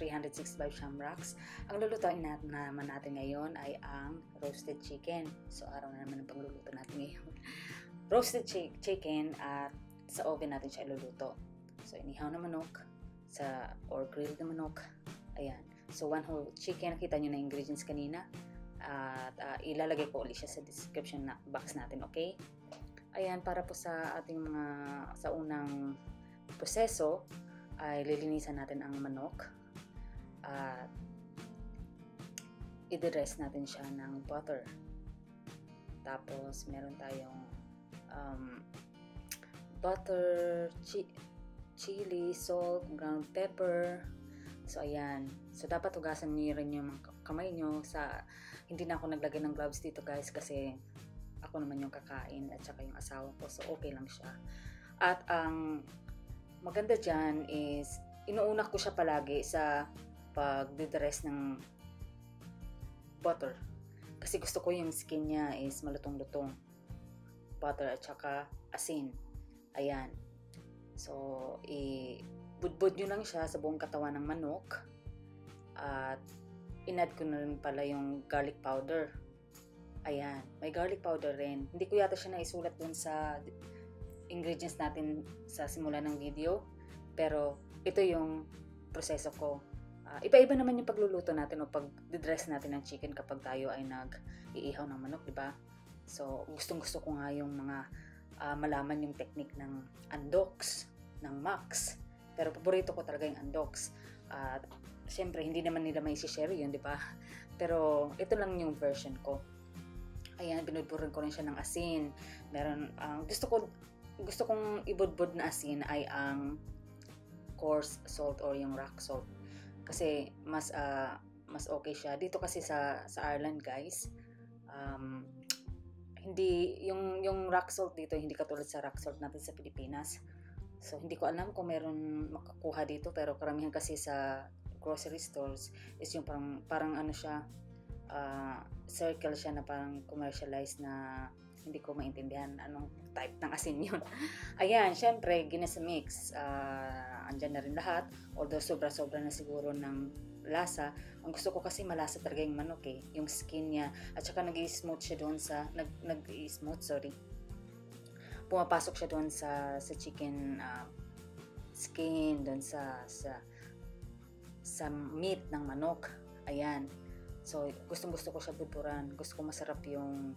365 shamrocks. Ang lulutuin naman natin ngayon ay ang roasted chicken. So araw na naman ang pagluluto natin ngayon. Roasted chicken at sa oven natin siya iluluto. So inihaw na manok or grilled na manok. Ayan. So 1 whole chicken, nakita nyo na ingredients kanina. At ilalagay ko ulit siya sa description box natin, okay? Ayan, para po sa ating sa unang proseso ay lilinisan natin ang manok at i-dress natin siya ng butter. Tapos meron tayong butter, chili, salt, ground pepper. So ayan, so dapat hugasan niyo rin yung kamay nyo. Hindi na ako naglagay ng gloves dito guys kasi ako naman yung kakain at saka yung asawa ko, so okay lang siya. At ang maganda dyan is inuuna ko siya palagi sa pag-dress ng butter kasi gusto ko yung skin niya is malutong-lutong. Butter at saka asin. Ayan, so budbud nyo lang siya sa buong katawan ng manok at in-add ko na rin pala yung garlic powder. Ayan, may garlic powder rin. Hindi ko yata siya naisulat dun sa ingredients natin sa simula ng video, pero ito yung proseso ko. Iba-iba naman yung pagluluto natin o pag-dress natin ng chicken kapag tayo ay nag-iihaw ng manok, di ba? So, gustong-gusto ko nga yung mga malaman yung technique ng andoks, ng max. Pero paborito ko talaga yung andoks. At syempre, hindi naman nila may share yun, di ba? Pero ito lang yung version ko. Ayan, binudburan ko rin siya ng asin. Meron, gusto kong ibudbud na asin ay ang coarse salt or yung rock salt. Kasi mas okay siya. Dito kasi sa Ireland, guys, hindi yung rock salt dito hindi katulad sa rock salt natin sa Pilipinas. So hindi ko alam kung meron makakuha dito, pero karamihan kasi sa grocery stores is yung parang ano siya, circle siya na parang commercialized na hindi ko maintindihan anong type ng asin yun. Ayan, syempre ginasamix, andyan na rin lahat, although sobra-sobra na siguro ng lasa. Ang gusto ko kasi malasa talaga yung manok yung skin niya, at saka nag-i-smooth siya doon sa pumapasok siya doon sa chicken skin, doon sa meat ng manok. Ayan, so gustong-gusto ko siya budburan. Gusto ko masarap yung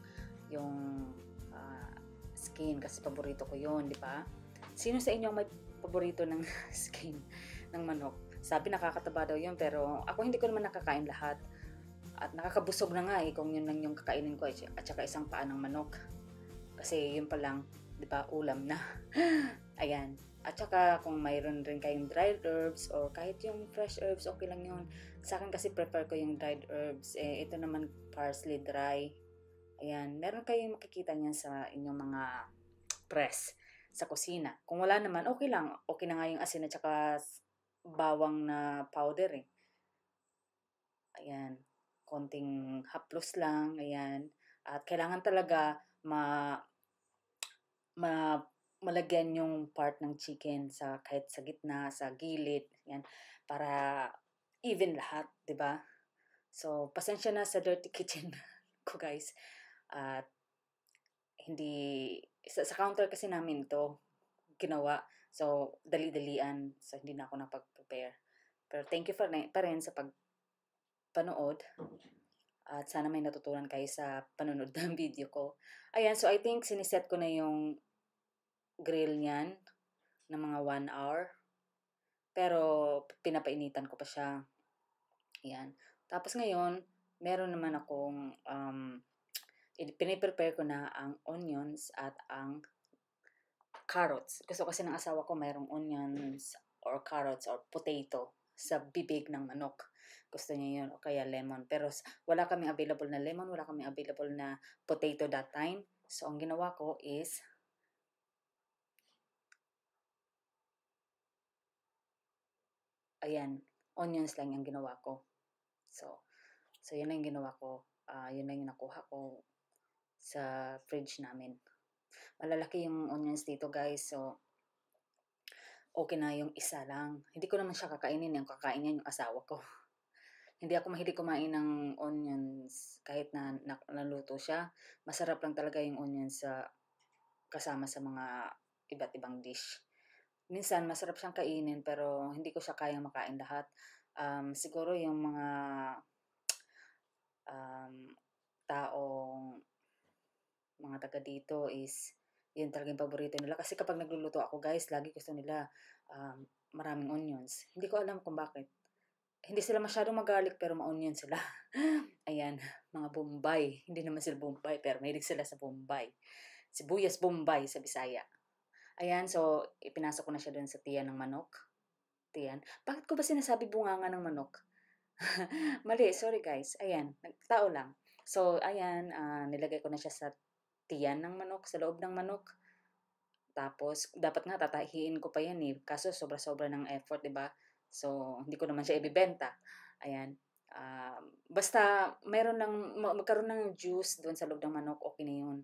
skin kasi paborito ko yun, di ba? Sino sa inyo may paborito ng skin ng manok? Sabi nakakataba daw yun, pero ako hindi ko naman nakakain lahat. At nakakabusog na nga kung yun lang yung kakainin ko at saka isang paa ng manok. Kasi yun pa lang, di ba, ulam na. Ayan. At saka kung mayroon rin kayong dried herbs or kahit yung fresh herbs, okay lang yun. Sa akin kasi prefer ko yung dried herbs. Ito naman parsley dry. Ayan. Meron kayong makikita niyan sa inyong mga press sa kusina. Kung wala naman, okay lang. Okay na nga yung asin at saka bawang na powder Ayan. Konting haplos lang. Ayan. At kailangan talaga malagyan yung part ng chicken kahit sa gitna, sa gilid, yan, para even lahat, 'di ba? So, pasensya na sa dirty kitchen ko, guys. At hindi sa counter kasi namin 'to ginawa. So, dali-dalian. So, hindi na ako napag-prepare. Pero thank you pa rin sa panood. At sana may natutunan kayo sa panonood ng video ko. Ayan, so I think siniset ko na yung grill niyan ng mga 1 hour. Pero pinapainitan ko pa siya. Ayan. Tapos ngayon, meron naman akong piniprepare ko na ang onions at ang carrots. Gusto kasi ng asawa ko mayroong onions or carrots or potato sa bibig ng manok. Gusto niya yun, o kaya lemon. Pero wala kaming available na lemon, wala kaming available na potato that time. So, ang ginawa ko is ayan, onions lang yung ginawa ko. So yun lang yung ginawa ko. Yun lang yung nakuha ko sa fridge namin. Malalaki yung onions dito, guys. So, okay na yung isa lang. Hindi ko naman siya kakainin, yung kakain niya yung asawa ko. Hindi ako mahilig kumain ng onions kahit na naluto siya. Masarap lang talaga yung onions sa kasama sa mga iba't ibang dish. Minsan masarap siyang kainin pero hindi ko siya kayang makain lahat. Siguro yung mga um, taong mga taga dito is yun talaga yung paborito nila. Kasi kapag nagluluto ako guys, lagi gusto nila um, maraming onions. Hindi ko alam kung bakit. Hindi sila masyadong magalik pero ma-onion sila. Ayan, mga Bombay. Hindi naman sila Bombay pero mahilig sila sa Bombay. Sibuyas Bombay sa Bisaya. Ayan, so ipinasok ko na siya doon sa tiyan ng manok. Tiyan. Bakit ko ba sinasabi bunganga ng manok? Mali, sorry guys. Ayan, nagtao lang. So, ayan, nilagay ko na siya sa tiyan ng manok, sa loob ng manok. Tapos, dapat nga tatahiin ko pa yan eh. Kaso, sobra-sobra ng effort, di ba? So, hindi ko naman siya ibibenta. Ayan. Basta, meron ng, magkaroon ng juice doon sa loob ng manok, okay na yun.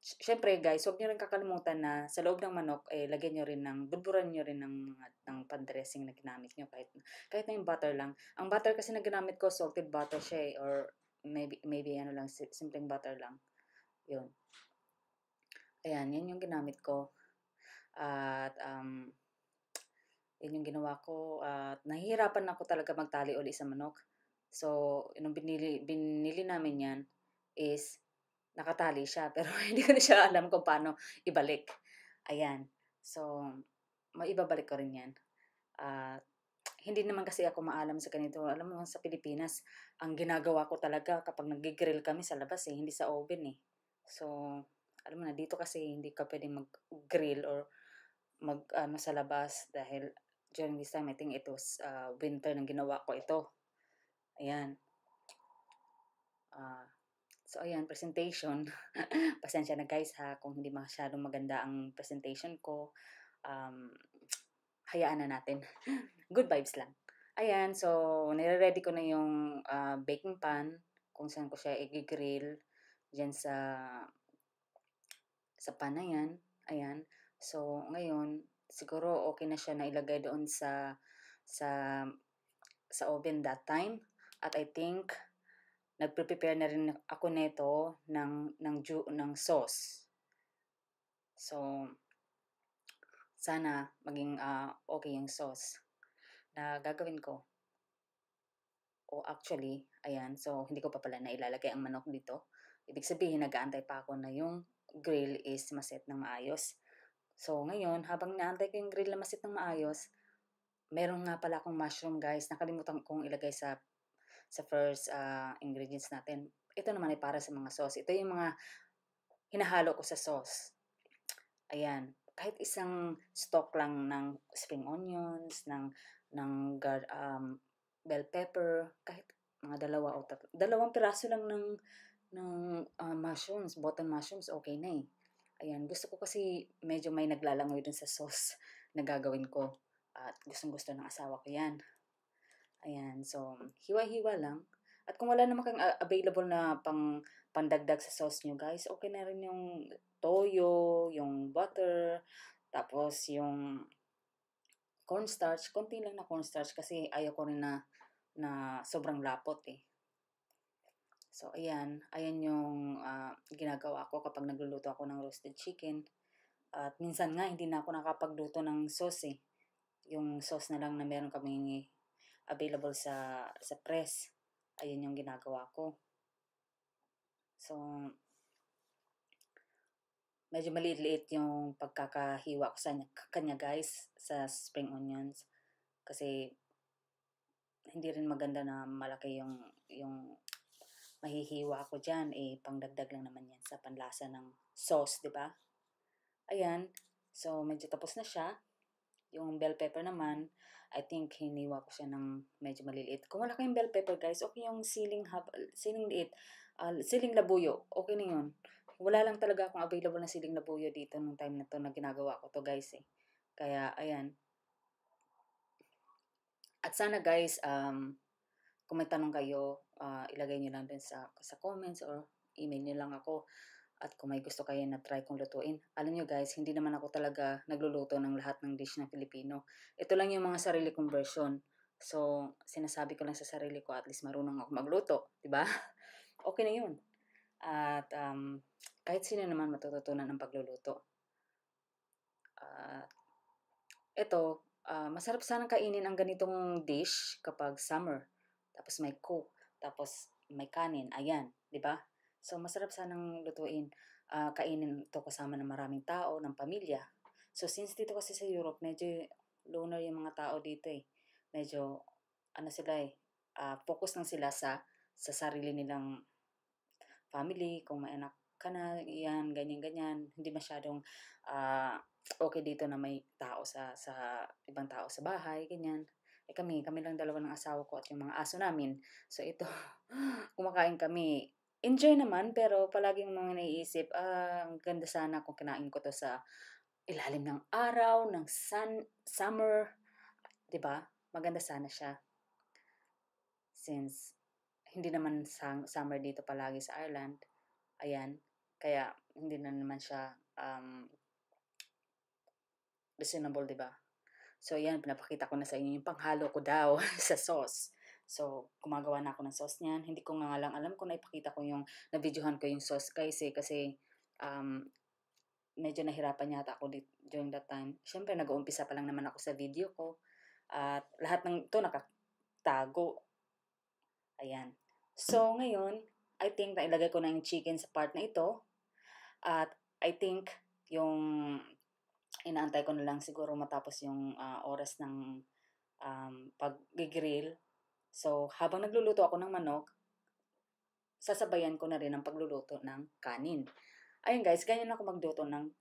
Siyempre guys, huwag niyo rin kakalimutan na sa loob ng manok, lagyan niyo rin budburan niyo rin ng pan-dressing na ginamit niyo kahit na yung butter lang. Ang butter kasi na ginamit ko, salted butter siya or maybe ano lang, simpleng butter lang. Yun. Ayan, yan yung ginamit ko. At yun yung ginawa ko at nahihirapan ako talaga magtali uli sa manok. So, nung binili namin yan is nakatali siya pero hindi ko na siya alam kung paano ibalik. Ayan. So, maibabalik ko rin yan. At hindi naman kasi ako maalam sa ganito. Alam mo, sa Pilipinas, ang ginagawa ko talaga kapag nag-grill kami sa labas hindi sa oven eh. So, alam mo na, dito kasi hindi ka pwedeng mag-grill or sa labas dahil during this time, I think it was winter nang ginawa ko ito. Ayan. So, ayan, presentation. Pasensya na guys ha, kung hindi masyadong maganda ang presentation ko. Hayaan na natin. Good vibes lang. Ayan, so, nire-ready ko na yung baking pan kung saan ko siya i-grill dyan sa pan na yan. Ayan. So, ngayon, siguro okay na siya na ilagay doon sa oven that time. At I think, nagpe-prepare na rin ako nito ng sauce. So, sana maging okay yung sauce na gagawin ko. O actually, ayan, so hindi ko pa pala nailalagay ang manok dito. Ibig sabihin, nag-aantay pa ako na yung grill is maset ng maayos. So, ngayon, habang naantay ko yung grill na maset ng maayos, meron nga pala akong mushroom guys. Nakalimutan kong ilagay sa first ingredients natin. Ito naman ay para sa mga sauce. Ito yung mga hinahalo ko sa sauce. Ayan. Kahit isang stalk lang ng spring onions, ng bell pepper, kahit mga dalawa o tatlo. Dalawang piraso lang ng mushrooms, button mushrooms, okay na eh. Ayan, gusto ko kasi medyo may naglalangoy dun sa sauce na gagawin ko. At gustong-gusto ng asawa ko yan. Ayan, so hiwa-hiwa lang. At kung wala naman kang available na pandagdag sa sauce nyo guys, okay na rin yung toyo, yung butter, tapos yung cornstarch. Konti lang na cornstarch kasi ayaw ko rin na sobrang lapot eh. So, ayan. Ayan yung ginagawa ko kapag nagluluto ako ng roasted chicken. At minsan nga, hindi na ako nakapagluto ng sauce eh. Yung sauce na lang na meron kami available sa press. Ayun yung ginagawa ko. So, medyo maliit-liit yung pagkakahiwa ko sa kanya guys sa spring onions. Kasi, hindi rin maganda na malaki yung mahihiwa ko dyan. Eh, pangdagdag lang naman yan sa panlasa ng sauce, di ba? Ayan. So, medyo tapos na siya. Yung bell pepper naman, I think hiniwa ko siya ng medyo maliliit. Kung wala kayong bell pepper guys, okay yung siling liit, siling labuyo, okay na yun. Wala lang talaga akong available na siling labuyo dito nung time na to na ginagawa ko to guys eh. Kaya ayan. At sana guys, kung may tanong kayo, ilagay nyo lang din sa comments or email nyo lang ako. At kung may gusto kayo na try kong lutuin. Alam nyo guys, hindi naman ako talaga nagluluto ng lahat ng dish na Filipino. Ito lang yung mga sarili kong version. So, sinasabi ko lang sa sarili ko, at least marunong ako magluto, di ba? Okay na yun. At kahit sino naman matututunan ng pagluluto. Ito, masarap sanang kainin ang ganitong dish kapag summer. Tapos may coke, tapos may kanin, ayan, di ba? So, masarap sanang lutuin, kainin ito kasama ng maraming tao, ng pamilya. So, since dito kasi sa Europe, medyo loner yung mga tao dito eh. Medyo, ano sila eh, focus lang sila sa sarili nilang family, kung may anak ka na, yan, ganyan-ganyan. Hindi masyadong okay dito na may tao sa ibang tao sa bahay, ganyan. Kami lang dalawa ng asawa ko at yung mga aso namin. So ito, kumakain kami. Enjoy naman, pero palaging mga naiisip, ang ganda sana kung kinain ko to sa ilalim ng araw, ng summer, 'di ba? Maganda sana siya. Since hindi naman summer dito palagi sa Ireland. Ayan. Kaya hindi na naman siya reasonable, 'di ba? So, yan, pinapakita ko na sa inyo yung panghalo ko daw sa sauce. So, gumagawa na ako ng sauce niyan. Hindi ko nga lang alam kung naipakita ko yung, na-videohan ko yung sauce guys eh, kasi medyo nahirapan yata ako during that time. Siyempre, nag-uumpisa pa lang naman ako sa video ko. At lahat ng ito nakatago. Ayan. So, ngayon, I think na ilagay ko na yung chicken sa part na ito. At I think yung inaantay ko na lang siguro matapos yung oras ng pag-grill. So, habang nagluluto ako ng manok, sasabayan ko na rin ang pagluluto ng kanin. Ayun guys, ganyan ako magluto ng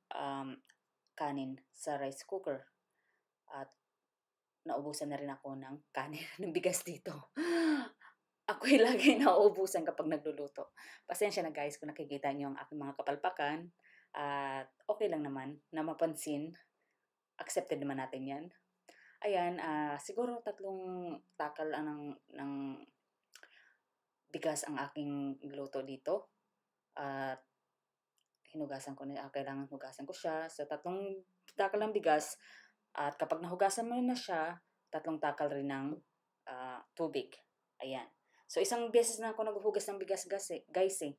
kanin sa rice cooker. At naubusan na rin ako ng kanin ng bigas dito. Ako'y lagi nauubusan kapag nagluluto. Pasensya na guys kung nakikita niyo ang aking mga kapalpakan. At okay lang naman na mapansin. Accepted naman natin yan. Ayan, siguro 3 takal ng bigas ang aking luto dito. At hinugasan ko na, kailangan hugasan ko siya. So, 3 takal ng bigas. At kapag nahugasan mo na siya, 3 takal rin ng tubig. Ayan. So, isang beses na ako naghuhugas ng bigas guys eh.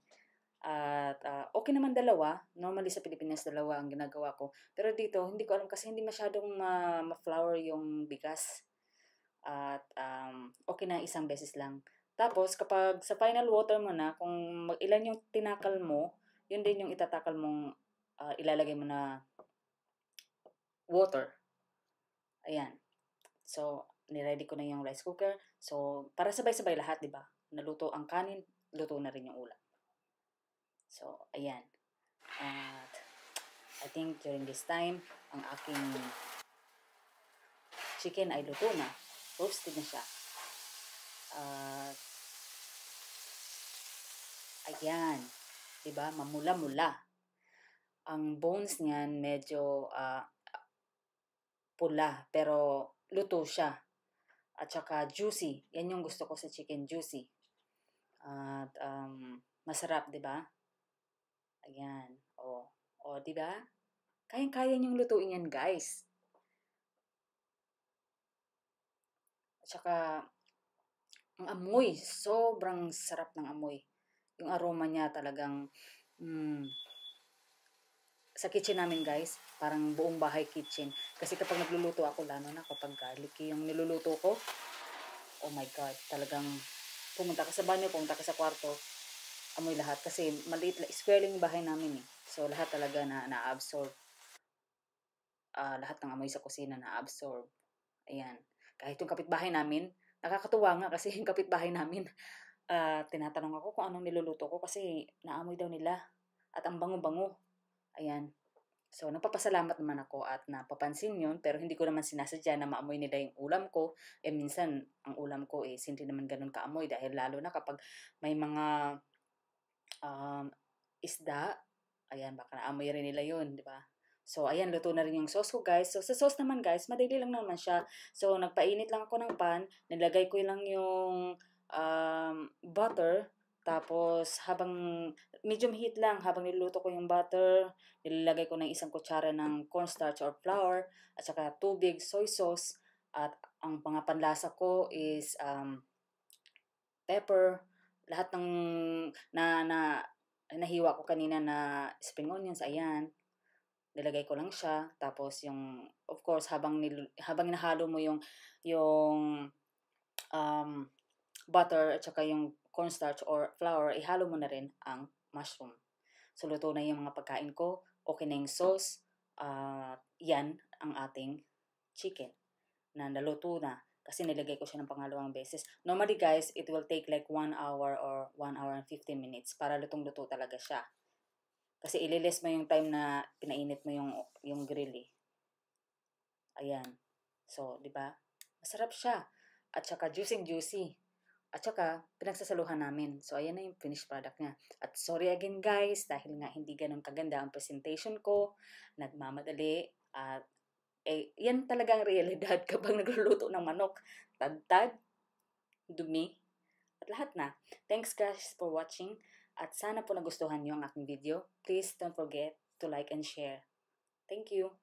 At okay naman 2. Normally sa Pilipinas 2 ang ginagawa ko. Pero dito, hindi ko alam kasi hindi masyadong ma-flour yung bigas. At okay na isang beses lang. Tapos, kapag sa final water mo na, kung ilan yung tinakal mo, yun din yung itatakal mong ilalagay mo na water. Ayan. So, niready ko na yung rice cooker. So, para sabay-sabay lahat, di ba? Naluto ang kanin, luto na rin yung ulam. So, ayan. At I think during this time, ang aking chicken ay luto na. Roasted na siya. Ayan. Diba? Mamula-mula. Ang bones niyan medyo pula, pero luto siya. At saka juicy. Yan yung gusto ko sa chicken, juicy. At masarap, diba? Ayan. O, diba? Kayang-kaya niyong lutuin yan, guys. At saka, ang amoy, sobrang sarap ng amoy. Yung aroma niya talagang, sa kitchen namin guys, parang buong bahay kitchen. Kasi kapag nagluluto ako, lalo na kapag garlicky yung niluluto ko, oh my God, talagang pumunta ka sa banyo, pumunta ka sa kwarto, amoy lahat. Kasi maliit, square lang yung bahay namin eh. So lahat talaga na-absorb. Lahat ng amoy sa kusina na-absorb. Ayan. Kahit yung kapitbahay namin, nakakatuwa nga kasi yung kapitbahay namin, tinatanong ako kung anong niluluto ko kasi naamoy daw nila. At ang bango-bango. Ayan. So, nagpapasalamat naman ako at napapansin yun, pero hindi ko naman sinasadya na maamoy nila yung ulam ko. Minsan, ang ulam ko hindi naman ganun kaamoy dahil lalo na kapag may mga isda, ayan, baka naamoy rin nila yun, di ba? So, ayan, luto na rin yung sauce ko, guys. So, sa sauce naman, guys, madali lang naman siya. So, nagpainit lang ako ng pan, nilagay ko lang yung butter, Tapos, habang medium heat lang, habang niluluto ko yung butter, nilalagay ko ng isang kutsara ng cornstarch or flour, at saka tubig, soy sauce, at ang mga panlasa ko is pepper, lahat ng nahiwa ko kanina na spring onions, ayan, nilagay ko lang siya. Tapos yung, of course, habang nahalo mo yung um, butter at saka yung cornstarch or flour, ihalo mo na rin ang mushroom. So, luto na yung mga pagkain ko. Okay na yung sauce. Yan ang ating chicken na naluto na. Kasi nilagay ko siya ng pangalawang beses. Normally guys, it will take like 1 hour or 1 hour and 15 minutes para lutong-luto talaga siya. Kasi ililis mo yung time na pinainit mo yung grill eh. Ayan. So, di ba? Masarap siya. At saka juicy. At saka, pinagsasaluhan namin. So, ayan na yung finished product niya. At sorry again guys, dahil nga hindi ganun kaganda ang presentation ko. Nagmamadali. At yan talagang realidad kapag nagluluto ng manok. Tagtag, dumi, at lahat na. Thanks guys for watching. At sana po nagustuhan niyo ang aking video. Please don't forget to like and share. Thank you.